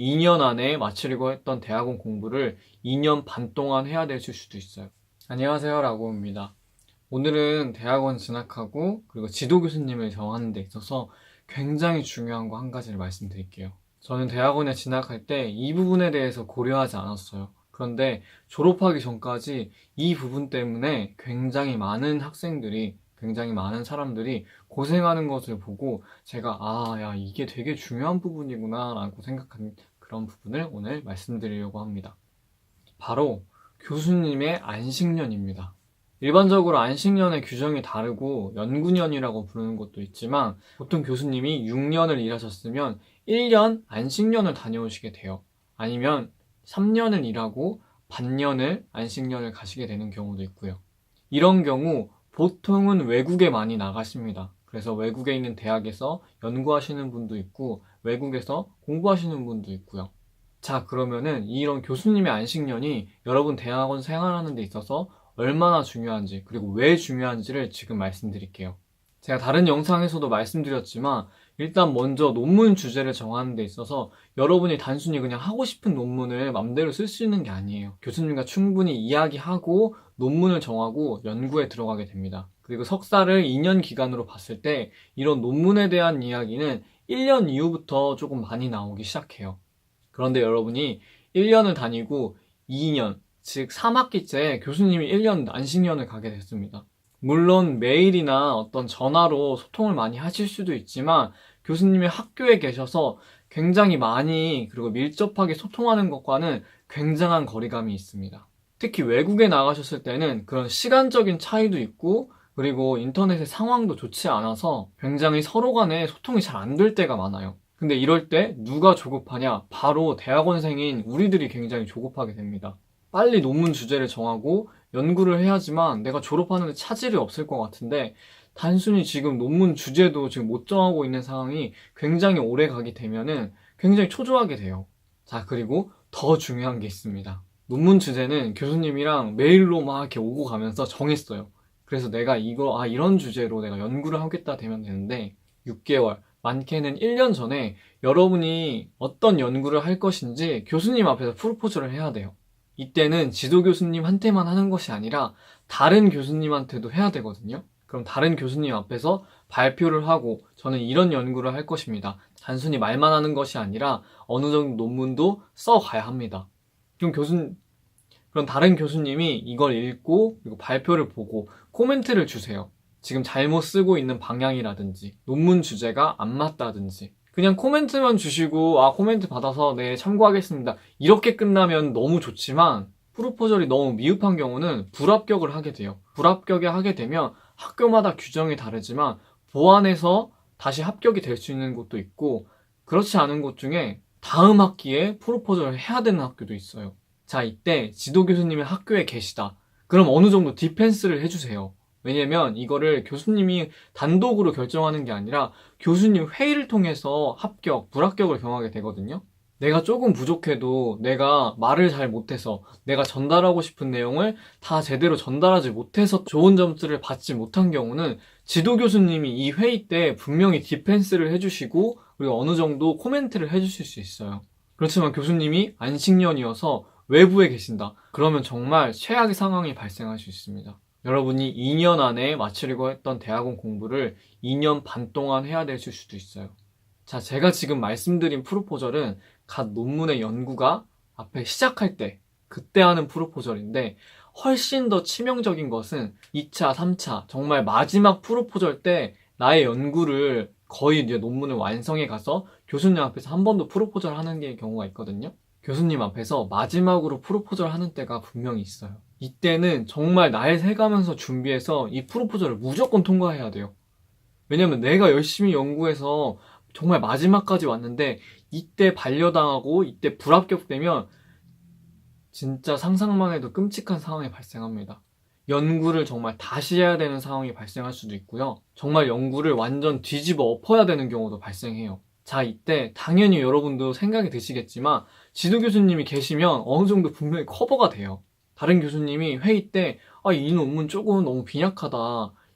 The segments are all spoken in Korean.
2년 안에 마치려고 했던 대학원 공부를 2년 반 동안 해야 되실 수도 있어요. 안녕하세요, 라고입니다. 오늘은 대학원 진학하고 그리고 지도 교수님을 정하는 데 있어서 굉장히 중요한 거 한 가지를 말씀드릴게요. 저는 대학원에 진학할 때 이 부분에 대해서 고려하지 않았어요. 그런데 졸업하기 전까지 이 부분 때문에 굉장히 많은 학생들이, 굉장히 많은 사람들이 고생하는 것을 보고 제가 야, 이게 되게 중요한 부분이구나 라고 생각한 그런 부분을 오늘 말씀드리려고 합니다. 바로 교수님의 안식년입니다. 일반적으로 안식년의 규정이 다르고 연구년이라고 부르는 것도 있지만 보통 교수님이 6년을 일하셨으면 1년 안식년을 다녀오시게 돼요. 아니면 3년을 일하고 반년을 안식년을 가시게 되는 경우도 있고요. 이런 경우 보통은 외국에 많이 나가십니다. 그래서 외국에 있는 대학에서 연구하시는 분도 있고 외국에서 공부하시는 분도 있고요. 자, 그러면은 이런 교수님의 안식년이 여러분 대학원 생활하는 데 있어서 얼마나 중요한지, 그리고 왜 중요한지를 지금 말씀드릴게요. 제가 다른 영상에서도 말씀드렸지만 일단 먼저 논문 주제를 정하는 데 있어서 여러분이 단순히 그냥 하고 싶은 논문을 맘대로 쓸 수 있는 게 아니에요. 교수님과 충분히 이야기하고 논문을 정하고 연구에 들어가게 됩니다. 그리고 석사를 2년 기간으로 봤을 때 이런 논문에 대한 이야기는 1년 이후부터 조금 많이 나오기 시작해요. 그런데 여러분이 1년을 다니고 2년, 즉 3학기째 교수님이 1년 안식년을 가게 됐습니다. 물론 메일이나 어떤 전화로 소통을 많이 하실 수도 있지만 교수님이 학교에 계셔서 굉장히 많이 그리고 밀접하게 소통하는 것과는 굉장한 거리감이 있습니다. 특히 외국에 나가셨을 때는 그런 시간적인 차이도 있고 그리고 인터넷의 상황도 좋지 않아서 굉장히 서로 간에 소통이 잘 안 될 때가 많아요. 근데 이럴 때 누가 조급하냐? 바로 대학원생인 우리들이 굉장히 조급하게 됩니다. 빨리 논문 주제를 정하고 연구를 해야지만 내가 졸업하는데 차질이 없을 것 같은데 단순히 지금 논문 주제도 지금 못 정하고 있는 상황이 굉장히 오래 가게 되면은 굉장히 초조하게 돼요. 자, 그리고 더 중요한 게 있습니다. 논문 주제는 교수님이랑 메일로 막 이렇게 오고 가면서 정했어요. 그래서 내가 이런 주제로 내가 연구를 하겠다 되면 되는데 6개월, 많게는 1년 전에 여러분이 어떤 연구를 할 것인지 교수님 앞에서 프로포즈를 해야 돼요. 이때는 지도 교수님한테만 하는 것이 아니라 다른 교수님한테도 해야 되거든요. 그럼 다른 교수님 앞에서 발표를 하고 저는 이런 연구를 할 것입니다. 단순히 말만 하는 것이 아니라 어느 정도 논문도 써가야 합니다. 그럼 다른 교수님이 이걸 읽고 그리고 발표를 보고 코멘트를 주세요. 지금 잘못 쓰고 있는 방향이라든지 논문 주제가 안 맞다든지 그냥 코멘트만 주시고 코멘트 받아서 네 참고하겠습니다 이렇게 끝나면 너무 좋지만 프로포절이 너무 미흡한 경우는 불합격을 하게 돼요. 불합격에 하게 되면 학교마다 규정이 다르지만 보완해서 다시 합격이 될 수 있는 곳도 있고 그렇지 않은 곳 중에 다음 학기에 프로포절을 해야 되는 학교도 있어요. 자, 이때 지도 교수님이 학교에 계시다. 그럼 어느 정도 디펜스를 해주세요. 왜냐면 이거를 교수님이 단독으로 결정하는 게 아니라 교수님 회의를 통해서 합격, 불합격을 경하게 되거든요. 내가 조금 부족해도 내가 말을 잘 못해서 내가 전달하고 싶은 내용을 다 제대로 전달하지 못해서 좋은 점수를 받지 못한 경우는 지도 교수님이 이 회의 때 분명히 디펜스를 해주시고 그리고 어느 정도 코멘트를 해주실 수 있어요. 그렇지만 교수님이 안식년이어서 외부에 계신다. 그러면 정말 최악의 상황이 발생할 수 있습니다. 여러분이 2년 안에 마치려고 했던 대학원 공부를 2년 반 동안 해야 되실 수도 있어요. 자, 제가 지금 말씀드린 프로포절은 갓 논문의 연구가 앞에 시작할 때 그때 하는 프로포절인데 훨씬 더 치명적인 것은 2차, 3차 정말 마지막 프로포절 때 나의 연구를 거의 이제 논문을 완성해 가서 교수님 앞에서 한 번 더 프로포절 하는 게 경우가 있거든요. 교수님 앞에서 마지막으로 프로포절 하는 때가 분명히 있어요. 이때는 정말 날 새가면서 준비해서 이 프로포절을 무조건 통과해야 돼요. 왜냐면 내가 열심히 연구해서 정말 마지막까지 왔는데 이때 반려당하고 이때 불합격되면 진짜 상상만 해도 끔찍한 상황이 발생합니다. 연구를 정말 다시 해야 되는 상황이 발생할 수도 있고요. 정말 연구를 완전 뒤집어 엎어야 되는 경우도 발생해요. 자, 이때 당연히 여러분도 생각이 드시겠지만 지도 교수님이 계시면 어느 정도 분명히 커버가 돼요. 다른 교수님이 회의 때 이 논문 조금 너무 빈약하다.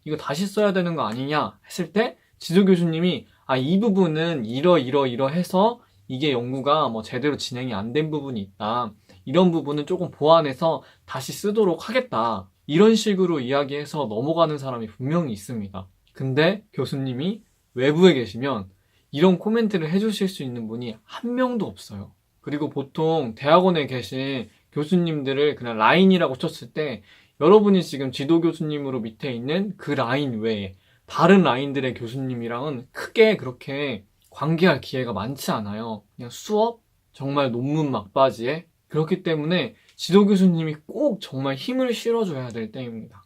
이거 다시 써야 되는 거 아니냐 했을 때 지도 교수님이 이 부분은 이러해서 이게 연구가 뭐 제대로 진행이 안 된 부분이 있다. 이런 부분은 조금 보완해서 다시 쓰도록 하겠다. 이런 식으로 이야기해서 넘어가는 사람이 분명히 있습니다. 근데 교수님이 외부에 계시면 이런 코멘트를 해주실 수 있는 분이 한 명도 없어요. 그리고 보통 대학원에 계신 교수님들을 그냥 라인이라고 쳤을 때 여러분이 지금 지도 교수님으로 밑에 있는 그 라인 외에 다른 라인들의 교수님이랑은 크게 그렇게 관계할 기회가 많지 않아요. 그냥 수업, 정말 논문 막바지에. 그렇기 때문에 지도 교수님이 꼭 정말 힘을 실어줘야 될 때입니다.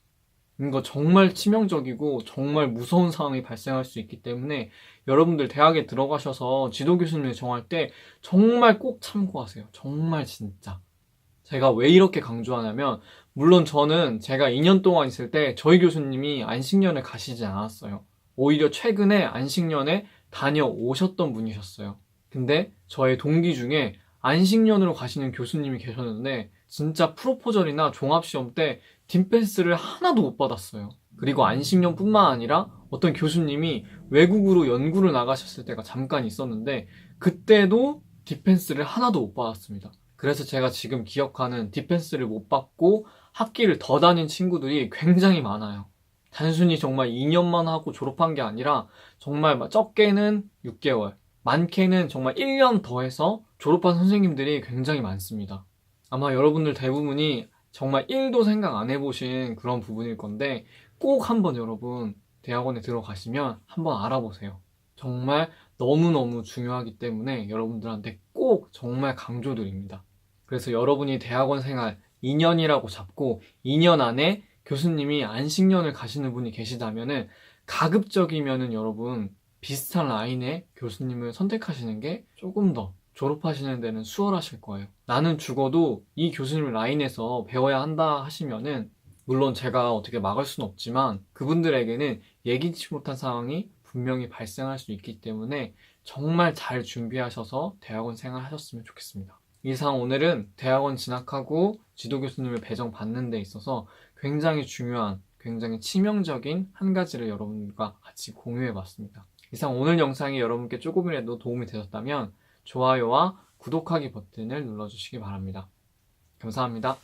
이거 정말 치명적이고 정말 무서운 상황이 발생할 수 있기 때문에 여러분들 대학에 들어가셔서 지도 교수님을 정할 때 정말 꼭 참고하세요. 정말 진짜. 제가 왜 이렇게 강조하냐면 물론 저는 제가 2년 동안 있을 때 저희 교수님이 안식년을 가시지 않았어요. 오히려 최근에 안식년에 다녀오셨던 분이셨어요. 근데 저의 동기 중에 안식년으로 가시는 교수님이 계셨는데 진짜 프로포절이나 종합시험 때 뒷패스를 하나도 못 받았어요. 그리고 안식년뿐만 아니라 어떤 교수님이 외국으로 연구를 나가셨을 때가 잠깐 있었는데 그때도 디펜스를 하나도 못 받았습니다. 그래서 제가 지금 기억하는 디펜스를 못 받고 학기를 더 다닌 친구들이 굉장히 많아요. 단순히 정말 2년만 하고 졸업한 게 아니라 정말 적게는 6개월, 많게는 정말 1년 더 해서 졸업한 선생님들이 굉장히 많습니다. 아마 여러분들 대부분이 정말 1도 생각 안 해보신 그런 부분일 건데 꼭 한번 여러분 대학원에 들어가시면 한번 알아보세요. 정말 너무너무 중요하기 때문에 여러분들한테 꼭 정말 강조드립니다. 그래서 여러분이 대학원 생활 2년이라고 잡고 2년 안에 교수님이 안식년을 가시는 분이 계시다면은 가급적이면은 여러분 비슷한 라인의 교수님을 선택하시는 게 조금 더 졸업하시는 데는 수월하실 거예요. 나는 죽어도 이 교수님 라인에서 배워야 한다 하시면은 물론 제가 어떻게 막을 수는 없지만 그분들에게는 예기치 못한 상황이 분명히 발생할 수 있기 때문에 정말 잘 준비하셔서 대학원 생활 하셨으면 좋겠습니다. 이상 오늘은 대학원 진학하고 지도 교수님을 배정받는 데 있어서 굉장히 중요한, 굉장히 치명적인 한 가지를 여러분과 같이 공유해 봤습니다. 이상 오늘 영상이 여러분께 조금이라도 도움이 되셨다면 좋아요와 구독하기 버튼을 눌러주시기 바랍니다. 감사합니다.